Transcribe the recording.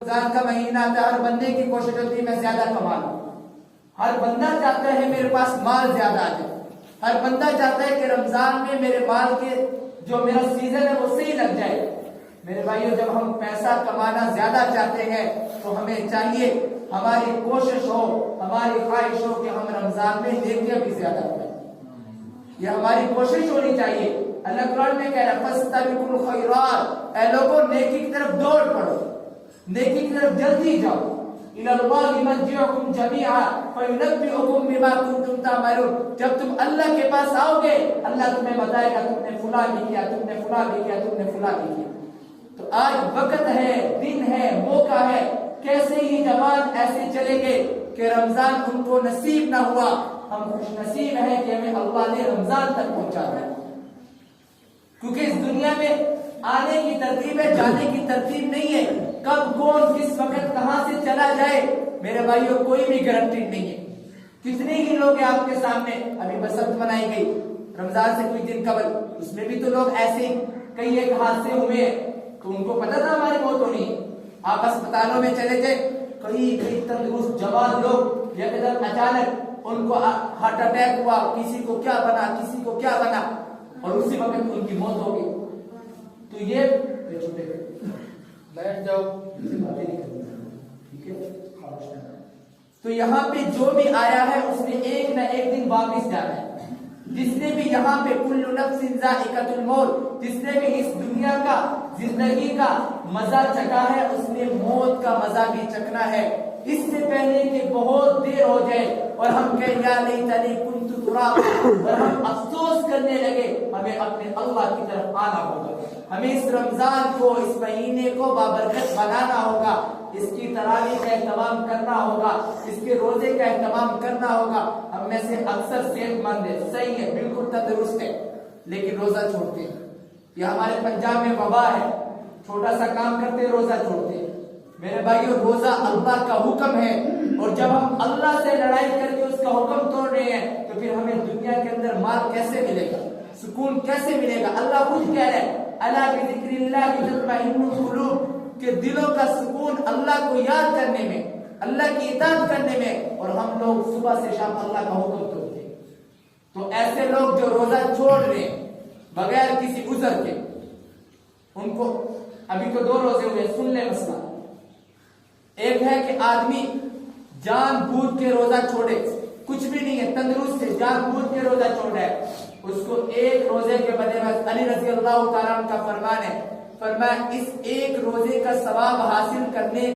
رمضان کا مہینہ آتا ہے، ہر بندے کی کوشش ہوتی ہے میں زیادہ کما لوں، ہر بندہ چاہتا ہے میرے پاس مال زیادہ آ جائے، ہر بندہ چاہتا ہے کہ رمضان میں میرے مال کے جو میرا سیزن ہے وہ صحیح لگ جائے۔ میرے بھائیو، جب ہم پیسہ کمانا زیادہ چاہتے ہیں تو ہمیں چاہیے ہماری کوشش ہو، ہماری خواہش ہو کہ ہم رمضان میں نیکیاں بھی زیادہ کریں، یہ ہماری کوشش ہونی چاہیے۔ اللہ قرآن میں کہہ رہا ہے فَاسْتَبِقُوا الْخَيْرَاتِ، اے لوگوں نیکی کی طرف دوڑ پڑو، نیکی کی طرف جلدی جاؤ۔ إِلَى اللَّهِ مَرْجِعُكُمْ جَمِيعًا فَيُنَبِّئُكُم بِمَا كُنتُمْ تَعْمَلُونَ، جب تم اللہ کے پاس آؤ گے اللہ تمہیں بتائے گا تم نے فلاں بھی کیا، تم نے فلاں بھی کیا، تم نے فلاں بھی کیا۔ تو آج وقت ہے، دن ہے، موقع ہے، کیسے ہی جوان ایسے چلے گئے کہ رمضان ان کو نصیب نہ ہوا۔ ہم خوش نصیب ہیں کہ ہمیں اللہ نے رمضان تک پہنچا ہے، کیونکہ اس دنیا میں آنے کی ترتیب ہے، جانے کی ترتیب نہیں ہے۔ کب کون کس وقت کہاں سے چلا جائے میرے بھائیوں کوئی بھی گارنٹی نہیں ہے۔ کتنے ہی لوگ ہیں آپ کے سامنے، ابھی بسنت منائی گئی رمضان سے کچھ دن قبل، اس میں بھی تو لوگ ایسے ہی کئی ایک حادثے ہوئے ہیں، تو ان کو پتا تھا ہماری موت ہونی ہے، آپ اسپتالوں میں چلے گئے، کئی تندرست جوان لوگ یکدم اچانک ان کو ہارٹ اٹیک ہوا، کسی کو کیا بنا، کسی کو کیا بنا، اور اسی وقت ان کی موت ہو گئی۔ تو یہ بیٹھ جاؤ، ٹھیک ہے؟ تو یہاں پہ جو بھی آیا ہے اس نے ایک نہ ایک دن واپس جانا ہے۔ جس نے بھی یہاں پہ کل نفس ذائقۃ الموت، جس نے بھی اس دنیا کا زندگی کا مزہ چکھا ہے اس نے موت کا مزہ بھی چکھنا ہے۔ اس سے پہلے کہ بہت دیر ہو جائے اور ہم کہیں یا لیتنی کنت تراب، اور ہم افسوس کرنے لگے، ہمیں اپنے اللہ کی طرف آنا ہوگا، ہمیں اس رمضان کو، اس مہینے کو بابرکت بنانا ہوگا، اس کی تراویح کا اہتمام کرنا ہوگا، اس کے روزے کا اہتمام کرنا ہوگا۔ ہم میں سے اکثر صحت مند ہے، صحیح ہے، بالکل تندرست ہے، لیکن روزہ چھوڑتے ہیں۔ یہ ہمارے پنجاب میں وبا ہے، چھوٹا سا کام کرتے روزہ چھوڑتے ہیں۔ میرے بھائیو، روزہ اللہ کا حکم ہے، اور جب ہم اللہ سے لڑائی کر کے اس کا حکم توڑ رہے ہیں تو پھر ہمیں دنیا کے اندر مال کیسے ملے گا، سکون کیسے ملے گا؟ اللہ خود کہہ رہے ہیں الا بذکر اللہ تطمئن القلوب، کہ دلوں کا سکون اللہ کو یاد کرنے میں، اللہ کی اطاعت کرنے میں، اور ہم لوگ صبح سے شام اللہ کا حکم توڑتے ہیں۔ تو ایسے لوگ جو روزہ چھوڑ رہے ہیں بغیر کسی عذر کے، ان کو ابھی تو 2 روزے ہوئے، سن لے مسئلہ۔ ایک ہے کہ آدمی جان بوجھ کے روزہ چھوڑے، کچھ بھی نہیں ہے، تندرست ہے، جان بوجھ کے روزہ چھوڑا ہے، اس کو ایک روزے کے بدلے میں علی رضی اللہ تعالیٰ عنہ کا فرمان ہے، فرمایا اس ایک روزے کا ثواب حاصل کرنے